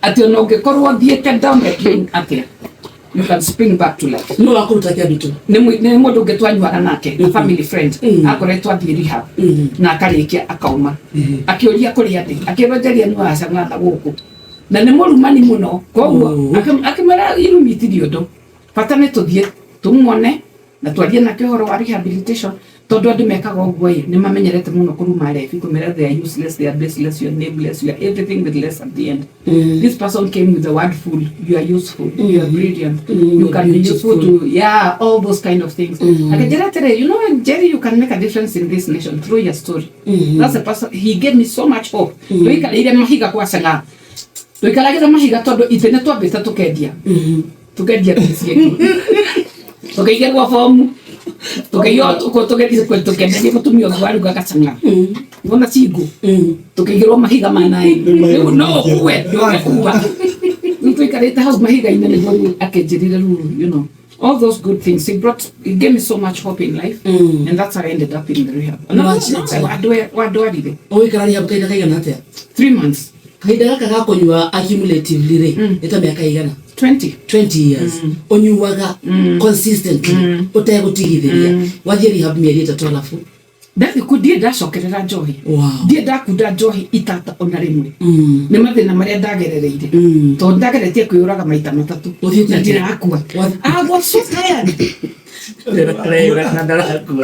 ati ono ngekorwo thiete down atia you can spring back to life. No akutakia bitu. Ni mundu ngetwanyuaga nake a family friend akoretwo athie rehab na akarikia akauma akioria kuri ati akirojeria ni wasa ng'atha guku na ni murumani muno koguo akimara irumitirio ndo patane tuthie tumwone na twarie na kihoro wa rehabilitation tondu andu mekaga uguo ni mamenyerete muno kuruma refi kumera they are useless, they are baseless, you are nameless, you are everything with less at the end. This person came with the word full. You are useful, you are brilliant, you can be useful to all those kind of things. You know, Jerry, you can make a difference in this nation through your story. That's the person. He gave me so much hope. Ile mahiga kwa sanga tuikalagira mahiga tondu itene twambita tukendia kisiegi tukaiga kwa fomu tukayo tugethi kwendia ni mutumio gwaru gakacanga ngona cigo tukaigirwo mahiga manai no kuwe kuwa tuikarite hau mahiga ine ni akenjirire ruru, you know, all those good things he gave me so much hope in life, and that's how I ended up in the rehab. What do I did? Oikarani hapo kaida kaigana atia 3 months. Kaida kaka konywa accumulatively re eta miaka igana 20 years onyuwaga consistently utegutigithiria wathie rehab mieri 3 alafu ndathi kudie ndacokerera njohi die ndakuda njohi itata ona rimwe ni mathina maria ndagerereire to ndageretie kwiyuraga maita 3 na ndirakua was so tired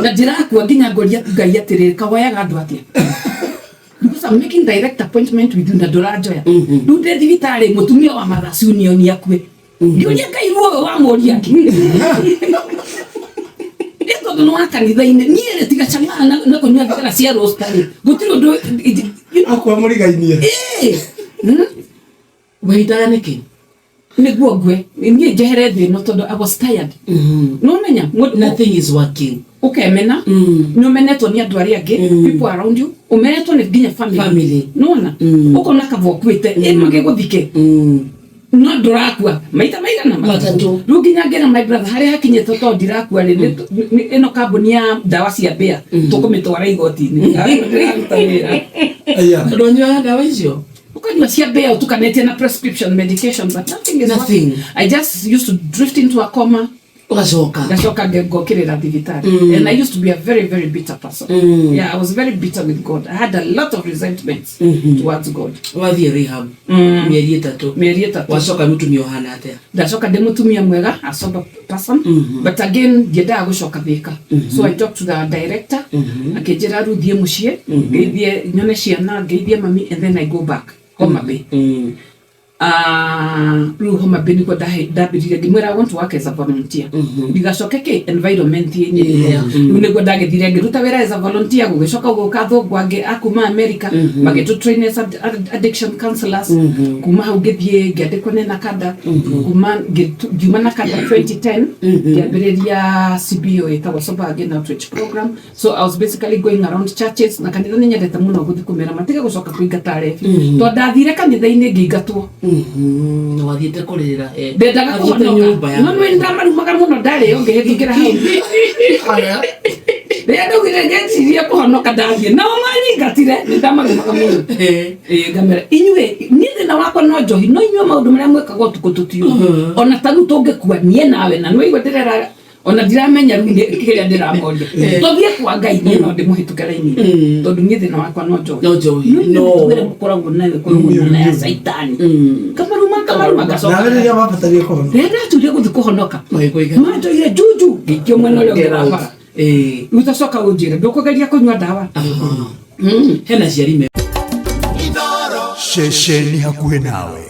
na ndirakua nginya ngoria ngai atiriri kawayaga andu atia because I'm making direct appointment with you na dorajoya ndude thibitari mutumia wa Maraci Union yakue ndiuria ngai ruo wa moria ki eto no akanitha-ine niere tiga changana na kunywa thigara cia rostari gutiro ndo akwa murigainie waitaga niki niguo ngwe nie jehere thi no tondu I was tired no menya nothing is working ukemena no menetwo ni andu aria angi people around you umenetwo ni nginya family nona uko nakavokwite magiguthike no dorakua maita maigana matatu ruginya ngena my brother hari hakinye toto ndirakua ni eno kambuni ya dawa cia bea tukumitwara igoti-ini aya ndonywa dawa icio ukanywa cia bea tukanetia na prescription medication but nothing. I just used to drift into a coma. Ugashoka ngokirira thibitari. And I used to be a very, very bitter person. Yeah, I was very bitter with God. I had a lot of resentments towards God. Wathie rehab mieri 3 wacoka mutumia ohana atia ndacoka ndi mutumia mwega a sober person, but again ndiendaga gucoka thika. So I talked to the director akinjira ruthie mucie ngeithie nyone ciana ngeithie mami, and then I go back Homa Bay. Homa Bay niko ndabirire ngimwira I want to work as a volunteer. Ndigacokeke environment yenye niko ndagithire ngiruta wira as a volunteer gugicoka guka thongwange akuma America magetu train as addiction counselors kuma hau ngithie ngiandikwo na kada kuma ngiuma na kada 2010 ngiambiriria CBO itawa Sober Again Outreach Program. So I was basically going around churches na kanitha ni nyendete muno guthi kumera matige gucoka kuingata refi to ndathire kanitha-ini ngiingatwo no wathiete kurira ndendaga kuhonoka no ndamarumaga muno ndari yo ngihetukira hau ndugire ngeciria kuhonoka ndathie no maringatire ndamarumaga muno ngamera inyue ni thina wakwa no njohi no inyue maundu maria mwekaga tuko tutio ona tagu tungekua nie nawe na no igwe ndirera ona ndiramenya rundi kiria ndiramonde tothie kwa ngai ni no ndimuhitukira ini tondu ni thina wakwa no njohi no mukoragwo nawe kurumuna ya saitani kamaruma gacoka na rĩrĩa wabatarie kuhonoka ndatuire guthi kuhonoka manjoire juju ngikio mwena uria ngiraba utacoka unjire ndukugeria kunywa dawa hena ciarime Shesheni hakuhe nawe.